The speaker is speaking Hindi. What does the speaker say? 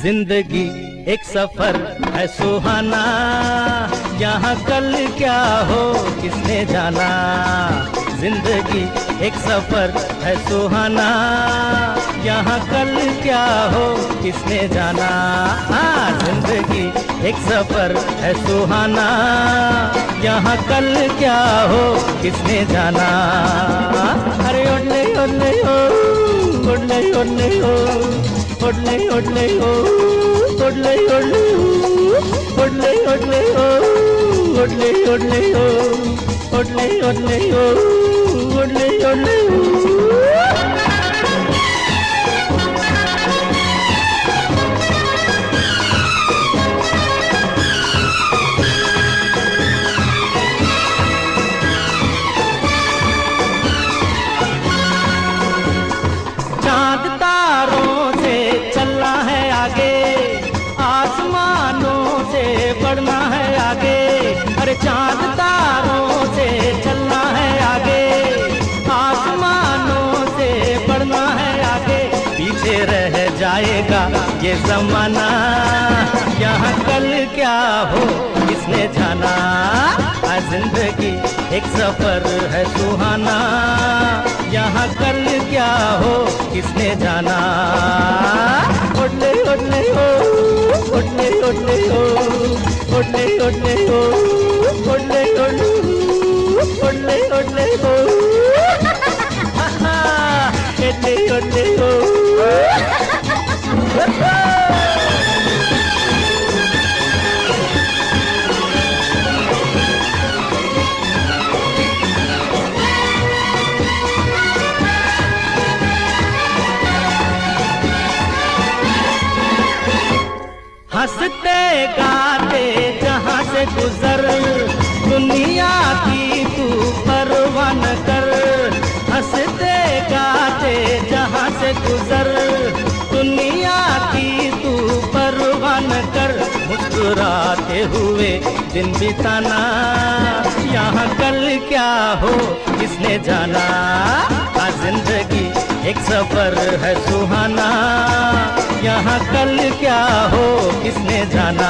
जिंदगी एक सफर है सुहाना, यहाँ कल क्या हो किसने जाना। जिंदगी एक सफर है सुहाना, यहाँ कल क्या हो किसने जाना। हाँ, जिंदगी एक सफर है सुहाना, यहाँ कल क्या हो किसने जाना। अरे ओडले ओडले ओ, ओडले ओडले ओ, ओडले ओडले ओ, ओडले ओडले ओ, ओडले ओडले ओ, ओडले ओडले ओ, ओडले ओडले ओ, ओडले ओडले ओ। चांद तारों से चलना है आगे, आसमानों से बढ़ना है आगे। अरे चांद तारों से चलना है आगे, आसमानों से बढ़ना है आगे। पीछे रह जाएगा ये जमाना, यहाँ कल क्या हो किसने जाना। जिंदगी एक सफर है सुहाना, यहाँ कल क्या हो किसने जाना। ओडले ओडले ओ, ओडले ओडले ओ, ओडले ओडले ओ, ओडले ओडले ओ, ओडले ओडले ओ, ओडले ओडले ओ। हंसते गाते जहाँ से गुजर, दुनिया की तू परवाह न कर। हंसते गाते जहाँ से गुजर, दुनिया की तू परवाह न कर। मुस्कुराते हुए दिन बिताना, यहाँ कल क्या हो किसने जाना। जिंदगी एक सफर है सुहाना, यहाँ कल क्या हो किसने जाना।